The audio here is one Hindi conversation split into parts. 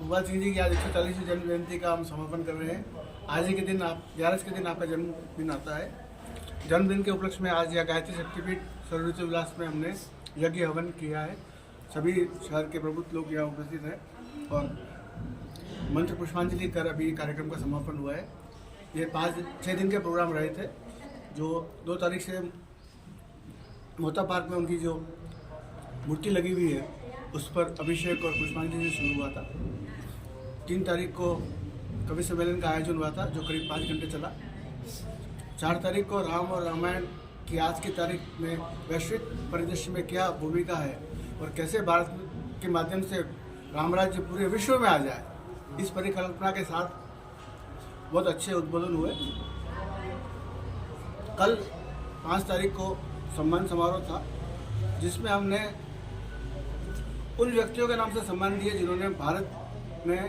भोपाल सिंह जी की आज 140वीं जन्म जयंती का हम समापन कर रहे हैं। आज ही के दिन 11 के दिन आपका जन्मदिन आता है। जन्मदिन के उपलक्ष्य में आज यह गायत्री शक्तिपीठ सरस्वती विलास में हमने यज्ञ हवन किया है। सभी शहर के प्रबुद्ध लोग यहाँ उपस्थित हैं और मंत्र पुष्पांजलि कर अभी कार्यक्रम का समापन हुआ है। ये 5-6 दिन के प्रोग्राम रहे थे, जो 2 तारीख से मोहता पार्क में उनकी जो मूर्ति लगी हुई है उस पर अभिषेक और पुष्पांजलि शुरू हुआ था। 3 तारीख को कवि सम्मेलन का आयोजन हुआ था जो करीब 5 घंटे चला। 4 तारीख को राम और रामायण की आज की तारीख में वैश्विक परिदृश्य में क्या भूमिका है और कैसे भारत के माध्यम से राम राज्य पूरे विश्व में आ जाए, इस परिकल्पना के साथ बहुत अच्छे उद्बोधन हुए। कल 5 तारीख को सम्मान समारोह था जिसमें हमने उन व्यक्तियों के नाम से सम्मान दिए जिन्होंने भारत में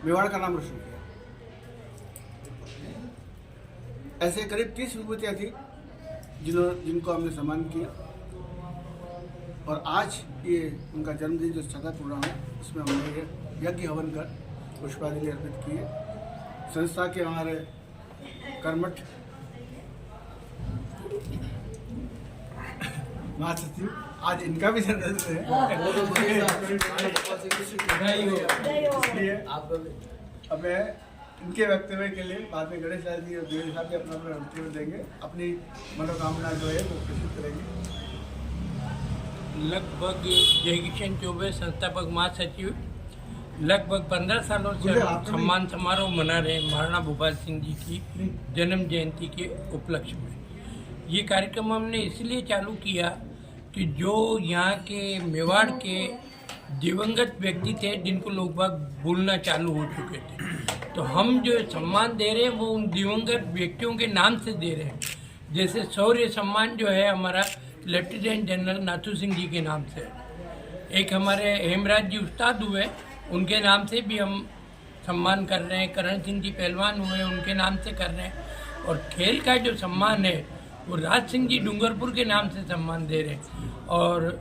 मेवाड़ का नाम रोशन किया। ऐसे करीब 30 विभूतियाँ थी जिनको हमने सम्मान किया और आज ये उनका जन्मदिन जो सदा प्रोग्राम है उसमें हमने यज्ञ हवन कर पुष्पांजलि अर्पित किए। संस्था के हमारे कर्मठ महासचिव, आज इनका भी जन्मदिन है। अब मैं इनके वक्तव्य के लिए बाद में गणेश लाल जी और देवेश साहब भी अपना वक्तव्य देंगे, अपनी मनोकामना जो है वो प्रस्तुत करेंगे। लगभग जय किशन चौबे संस्थापक महासचिव लगभग 15 सालों से सम्मान समारोह मना रहे महाराणा भूपाल सिंह जी की जन्म जयंती के उपलक्ष्य में। ये कार्यक्रम हमने इसलिए चालू किया कि जो यहाँ के मेवाड़ के दिवंगत व्यक्ति थे जिनको लोग बाग भूलना चालू हो चुके थे, तो हम जो सम्मान दे रहे हैं वो उन दिवंगत व्यक्तियों के नाम से दे रहे हैं। जैसे शौर्य सम्मान जो है हमारा लेफ्टिनेंट जनरल नाथू सिंह जी के नाम से, एक हमारे हेमराज जी उस्ताद हुए उनके नाम से भी हम सम्मान कर रहे हैं, करण सिंह जी पहलवान हुए उनके नाम से कर रहे हैं, और खेल का जो सम्मान है वो राज सिंह जी डूंगरपुर के नाम से सम्मान दे रहे हैं। और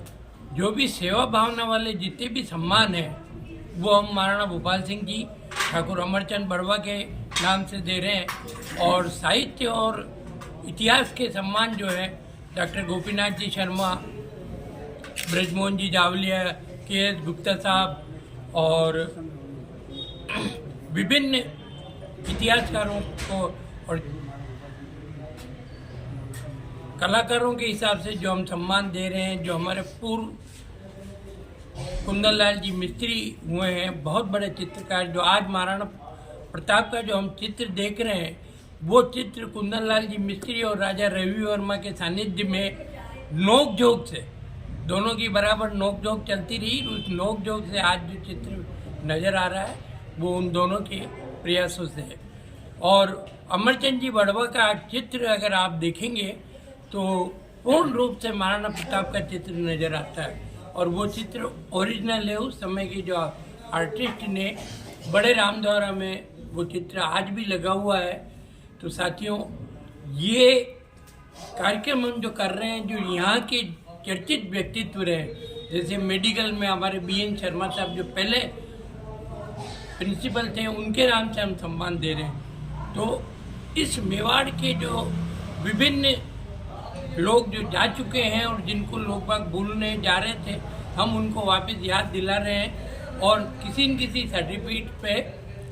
जो भी सेवा भावना वाले जितने भी सम्मान हैं वो हम महाराणा भूपाल सिंह जी ठाकुर अमरचंद बड़वा के नाम से दे रहे हैं। और साहित्य और इतिहास के सम्मान जो है डॉक्टर गोपीनाथ जी शर्मा, ब्रजमोहन जी जावलिया, के.एस. गुप्ता साहब और विभिन्न इतिहासकारों को और कलाकारों के हिसाब से जो हम सम्मान दे रहे हैं, जो हमारे पूर्व कुंदन लाल जी मिस्त्री हुए हैं, बहुत बड़े चित्रकार, जो आज महाराणा प्रताप का जो हम चित्र देख रहे हैं वो चित्र कुंदन लाल जी मिस्त्री और राजा रवि वर्मा के सानिध्य में नोक झोंक से, दोनों की बराबर नोक झोंक चलती रही, उस नोक झोंक से आज जो चित्र नज़र आ रहा है वो उन दोनों के प्रयासों से है। और अमरचंद जी बड़वा का चित्र अगर आप देखेंगे तो पूर्ण रूप से महाराणा प्रताप का चित्र नज़र आता है और वो चित्र ओरिजिनल है। उस समय की जो आर्टिस्ट ने बड़े रामद्वारा में वो चित्र आज भी लगा हुआ है। तो साथियों, ये कार्यक्रम हम जो कर रहे हैं, जो यहाँ के चर्चित व्यक्तित्व रहे, जैसे मेडिकल में हमारे BN शर्मा साहब जो पहले प्रिंसिपल थे, उनके नाम से हम सम्मान दे रहे हैं। तो इस मेवाड़ के जो विभिन्न लोग जो जा चुके हैं और जिनको लोग बाग भूलने जा रहे थे, हम उनको वापस याद दिला रहे हैं और किसी न किसी सर्टिफिकेट पे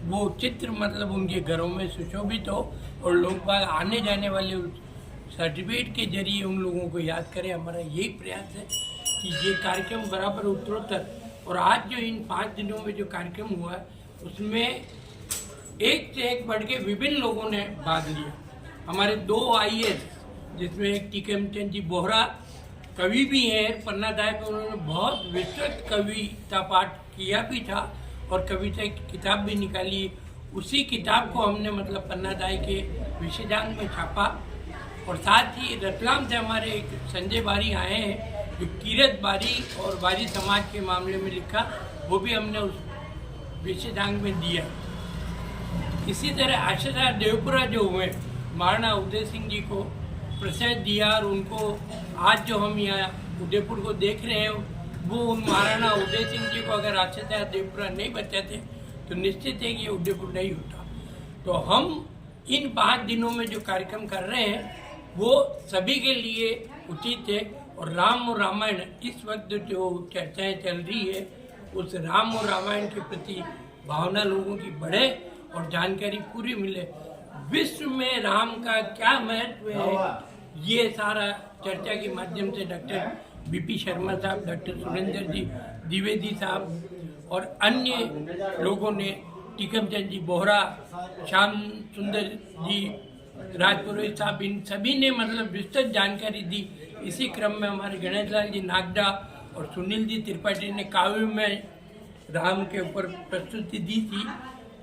वो चित्र मतलब उनके घरों में सुशोभित हो और लोग बाग आने जाने वाले सर्टिफिकेट के जरिए उन लोगों को याद करें। हमारा यही प्रयास है कि ये कार्यक्रम बराबर उत्तरोत्तर, और आज जो इन 5 दिनों में जो कार्यक्रम हुआ है उसमें एक से एक बढ़ के विभिन्न लोगों ने भाग लिया। हमारे 2 IAS जिसमें एक टीकमचंद जी बोहरा कवि भी हैं, पन्ना दाय पर उन्होंने बहुत विस्तृत कविता पाठ किया भी था और कविता की किताब भी निकाली। उसी किताब को हमने मतलब पन्ना दाय के विषयांग में छापा। और साथ ही रतलाम से हमारे एक संजय बारी आए हैं जो कीरत बारी और बारी समाज के मामले में लिखा, वो भी हमने उस विषयांग में दिया। इसी तरह आशीषा देवपुरा जो हुए, महाराणा उदय सिंह जी को प्रशय दिया और उनको आज जो हम यहाँ उदयपुर को देख रहे हैं वो उन महाराणा उदय सिंह जी को अगर आशीषा देवपुरा नहीं बचाते तो निश्चित है कि ये उदयपुर नहीं होता। तो हम इन 5 दिनों में जो कार्यक्रम कर रहे हैं वो सभी के लिए उचित है। और राम और रामायण इस वक्त जो चर्चाएं चल रही है उस राम और रामायण के प्रति भावना लोगों की बढ़े और जानकारी पूरी मिले। विश्व में राम का क्या महत्व है ये सारा चर्चा के माध्यम से डॉक्टर बीपी शर्मा साहब, डॉक्टर सुरेंद्र जी द्विवेदी साहब और अन्य लोगों ने, टीकम चंद जी बोहरा, श्याम सुंदर जी, राजपुरोहित साहब, इन सभी ने मतलब विस्तृत जानकारी दी। इसी क्रम में हमारे गणेश लाल जी नागदा और सुनील जी त्रिपाठी ने काव्य में राम के ऊपर प्रस्तुति दी थी।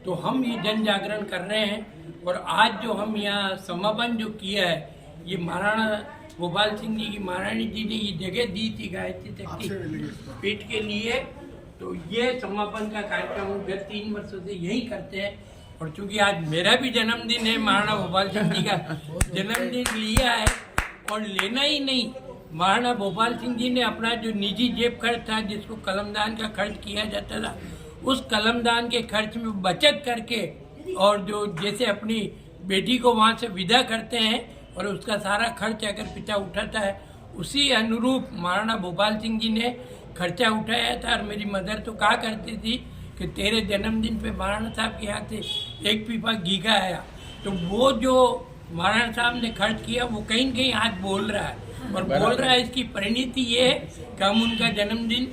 तो हम ये जन जागरण कर रहे हैं और आज जो हम यहाँ समापन जो किया है ये महाराणा गोपाल सिंह जी की महारानी जी ने ये जगह दी थी गायत्री शक्ति पीठ के लिए। तो ये समापन का कार्यक्रम गत 3 वर्षों से यही करते हैं। और चूंकि आज मेरा भी जन्मदिन है, महाराणा गोपाल सिंह जी का जन्मदिन लिया है और लेना ही नहीं, महाराणा गोपाल सिंह जी ने अपना जो निजी जेब खर्च था जिसको कलमदान का खर्च किया जाता था, उस कलमदान के खर्च में बचत करके और जो जैसे अपनी बेटी को वहाँ से विदा करते हैं और उसका सारा खर्च अगर पिता उठाता है, उसी अनुरूप महाराणा गोपाल सिंह जी ने खर्चा उठाया था। और मेरी मदर तो कहा करती थी कि तेरे जन्मदिन पे महाराणा साहब के यहाँ से 1 पीपा घी का आया। तो वो जो महाराणा साहब ने खर्च किया वो कहीं न कहीं आज बोल रहा है और बोल रहा है। इसकी परिणति ये है कि हम उनका जन्मदिन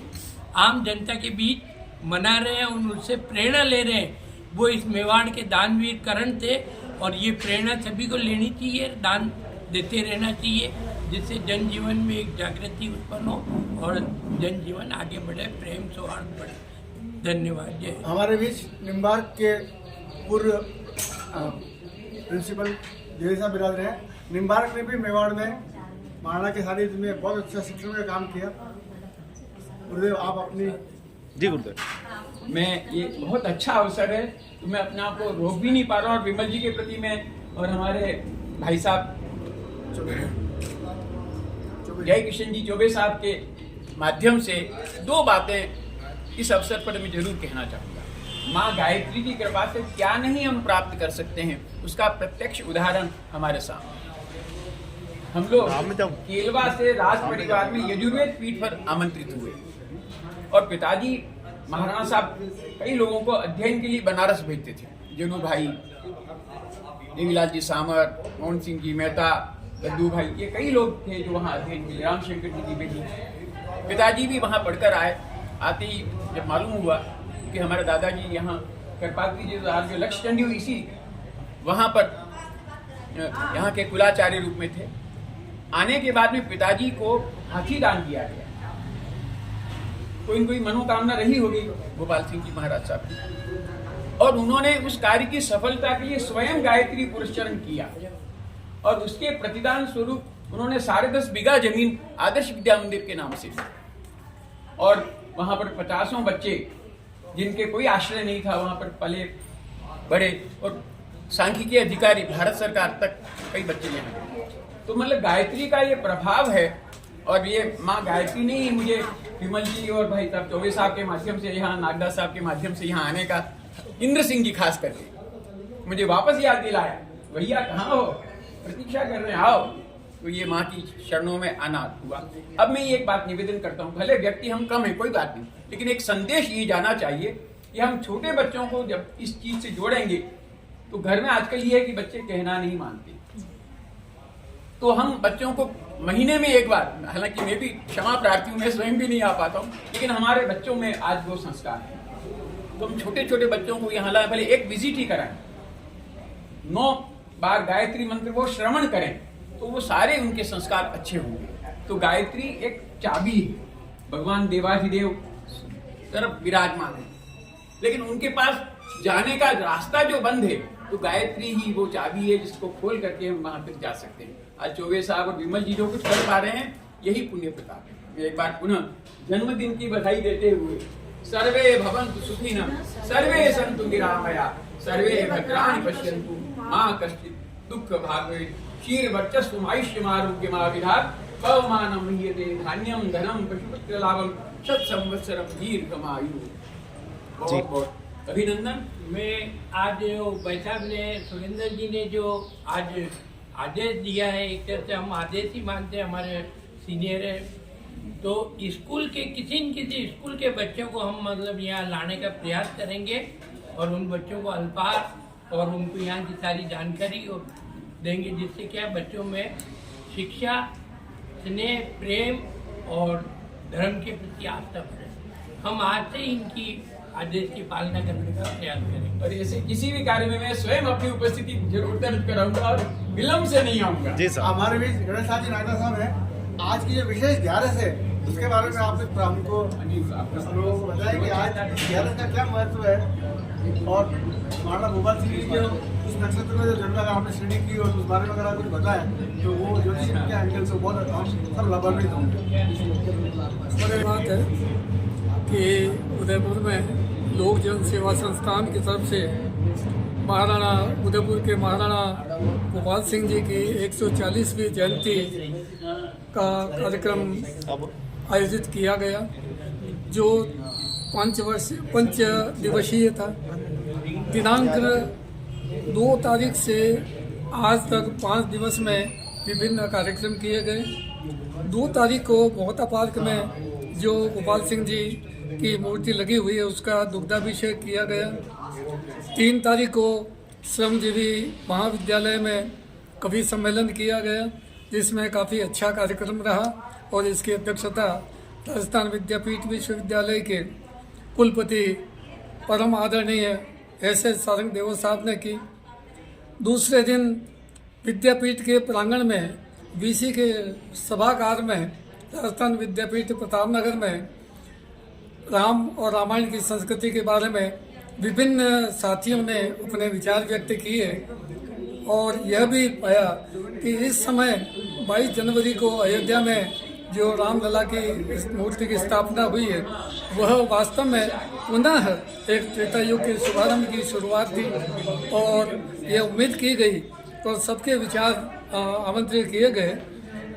आम जनता के बीच मना रहे हैं, उनसे प्रेरणा ले रहे हैं। वो इस मेवाड़ के दानवीर करण थे और ये प्रेरणा सभी को लेनी चाहिए, दान देते रहना चाहिए, जिससे जनजीवन में एक जागृति उत्पन्न हो और जनजीवन आगे बढ़े, प्रेम सौहार्द बढ़े। धन्यवाद। जय। हमारे बीच निम्बार्क के पूर्व प्रिंसिपल जय साहब बिरादर हैं। निम्बार्क ने भी मेवाड़ में महाराणा के सानिध्य में बहुत अच्छा शिक्षण का काम किया। गुरुदेव आप अपनी। जी गुरुदेव, मैं ये बहुत अच्छा अवसर है तो मैं अपने आप को रोक भी नहीं पा रहा हूँ। और विमल जी के प्रति मैं और हमारे भाई साहब जय किशन जी चौबे साहब के माध्यम से 2 बातें इस अवसर पर मैं जरूर कहना चाहूँगा। माँ गायत्री की कृपा से क्या नहीं हम प्राप्त कर सकते हैं, उसका प्रत्यक्ष उदाहरण हमारे सामने। हम लोग केलवा से राज परिवार में यजुर्वेद पीठ पर आमंत्रित हुए और पिताजी महाराणा साहब कई लोगों को अध्ययन के लिए बनारस भेजते थे। जनु भाई, देवीलाल जी सामर, मोहन सिंह जी मेहता, लड्डू भाई, ये कई लोग थे जो वहाँ अध्ययन के लिए, रामशंकर जी की बेटी। पिताजी भी वहाँ पढ़कर आए। आते ही जब मालूम हुआ कि हमारे दादाजी यहाँ करपात्री जी जो लक्ष्य चंडी हुई इसी वहाँ पर यहाँ के कुलाचार्य रूप में थे। आने के बाद में पिताजी को हाथी दान किया गया। कोई न कोई मनोकामना रही होगी गोपाल सिंह जी महाराज साहब की, और उन्होंने उस कार्य की सफलता के लिए स्वयं गायत्री पुरस्चरण किया और उसके प्रतिदान स्वरूप उन्होंने 10.5 बीघा जमीन आदर्श विद्या मंदिर के नाम से दी। और वहां पर 50 बच्चे जिनके कोई आश्रय नहीं था वहां पर पले बड़े, और सांख्यिकी अधिकारी भारत सरकार तक कई बच्चे यहाँ। तो मतलब गायत्री का ये प्रभाव है। और ये माँ गायत्री ने ही मुझे विमल जी और भाई साहब चौबे साहब के माध्यम से, यहाँ नागदा साहब के माध्यम से यहाँ आने का, इंद्र सिंह जी खास करके मुझे वापस याद दिलाया, भैया कहाँ हो, प्रतीक्षा कर रहे हैं, आओ। तो ये माँ की शरणों में आना हुआ। अब मैं ये एक बात निवेदन करता हूँ, भले व्यक्ति हम कम है कोई बात नहीं, लेकिन एक संदेश ये जाना चाहिए कि हम छोटे बच्चों को जब इस चीज से जोड़ेंगे तो घर में आजकल ये है कि बच्चे कहना नहीं मानते, तो हम बच्चों को महीने में एक बार, हालांकि मैं भी क्षमा प्रार्थी हूँ, मैं स्वयं भी नहीं आ पाता हूँ, लेकिन हमारे बच्चों में आज वो संस्कार है। तो हम छोटे छोटे बच्चों को यहाँ लाए, भले एक विजिट ही कराएं, 9 बार गायत्री मंत्र वो श्रवण करें, तो वो सारे उनके संस्कार अच्छे होंगे। तो गायत्री एक चाबी है, भगवान देवाधिदेव तरफ विराजमान है, लेकिन उनके पास जाने का रास्ता जो बंद है, तो गायत्री ही वो चाबी है जिसको खोल करके हम वहां तक जा सकते हैं। आज चौबे साहब और विमल जी जो कुछ कर पा रहे हैं, यही पुण्य प्रताप है। मैं एक बार पुनः जन्मदिन की बधाई देते हुए, सर्वे भवन्तु सुखिनः, सर्वे सन्तु निरामया, सर्वे भद्राणि पश्यन्तु मा कश्चित् दुःख भाग्भवेत्, क्षीर वर्चस्व आयुष्यमारोग्यमाविधात्, पवमानं मीयते धान्यं धनं पशुपुत्र लाभं, 100 संवत्सरं दीर्घमायु। बहुत बहुत अभिनंदन। मैं आज जो भाई साहब ने, सुरेंद्र जी ने जो आज आदेश दिया है, एक तरह से हम आदेश ही मानते हैं, हमारे सीनियर है, तो स्कूल के किसी न किसी स्कूल के बच्चों को हम मतलब यहाँ लाने का प्रयास करेंगे और उन बच्चों को अल्पाहार और उनको यहाँ की सारी जानकारी और देंगे, जिससे क्या बच्चों में शिक्षा, स्नेह, प्रेम और धर्म के प्रति आस्था बढ़े। हम आज से इनकी आदेश की पालना करने का प्रयास करेंगे और ऐसे किसी भी कार्य में मैं स्वयं अपनी उपस्थिति जरूर दर्ज कराऊंगा और विलम्ब से नहीं आऊंगा। जी सर। हमारे बीच गणेश जी नायडा साहब है। आज की जो विशेष ग्यारस है उसके बारे में आप हमको लोगों को बताएं कि आज ग्यारस का क्या महत्व है, और महाराणा भूपाल सिंह जी के उस नक्षत्र में जो जन्म का आपने श्रेणी की और उस बारे में अगर आप कुछ बताएं तो वो ज्योतिष के एंगल से बहुत सब लाभान्वित होंगे। बात है कि उदयपुर में लोक जन सेवा संस्थान की तरफ से महाराणा उदयपुर के महाराणा भूपाल सिंह जी की 140वीं जयंती का कार्यक्रम आयोजित किया गया, जो 5 दिवसीय था। दिनांक 2 तारीख से आज तक 5 दिवस में विभिन्न कार्यक्रम किए गए। 2 तारीख को मोहता पार्क में जो गोपाल सिंह जी की मूर्ति लगी हुई है उसका दुग्धाभिषेक किया गया। 3 तारीख को श्रमजीवी महाविद्यालय में कवि सम्मेलन किया गया, जिसमें काफ़ी अच्छा कार्यक्रम रहा और इसकी अध्यक्षता राजस्थान विद्यापीठ विश्वविद्यालय के कुलपति परम आदरणीय SS सारंग देव साहब ने की। दूसरे दिन विद्यापीठ के प्रांगण में BC के सभागार में राजस्थान विद्यापीठ प्रतापनगर में राम और रामायण की संस्कृति के बारे में विभिन्न साथियों ने अपने विचार व्यक्त किए और यह भी पाया कि इस समय 22 जनवरी को अयोध्या में जो रामलला की इस मूर्ति की स्थापना हुई है वह वास्तव में पुनः एक त्रेता युग के शुभारंभ की शुरुआत थी, और यह उम्मीद की गई और सबके विचार आमंत्रित किए गए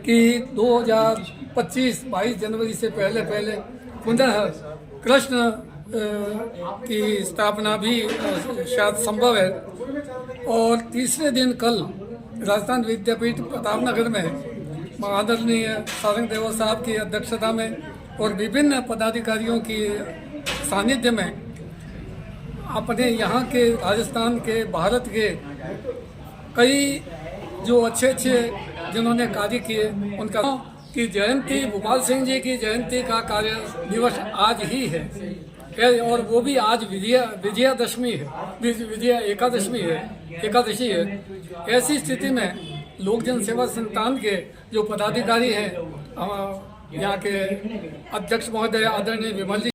कि 2025 22 जनवरी से पहले पुनः कृष्ण की स्थापना भी शायद संभव है। और तीसरे दिन कल राजस्थान विद्यापीठ प्रतापनगर में आदरणीय सारंग देव साहब की अध्यक्षता में और विभिन्न पदाधिकारियों की सानिध्य में अपने यहाँ के राजस्थान के भारत के कई जो अच्छे जिन्होंने कार्य किए उनका की जयंती, भूपाल सिंह जी की जयंती का कार्य दिवस आज ही है, और वो भी आज विजयादशमी है, विजया एकादशी है। ऐसी स्थिति में लोक जन सेवा संस्थान के जो पदाधिकारी हैं, यहाँ के अध्यक्ष महोदय आदरणीय विमल जी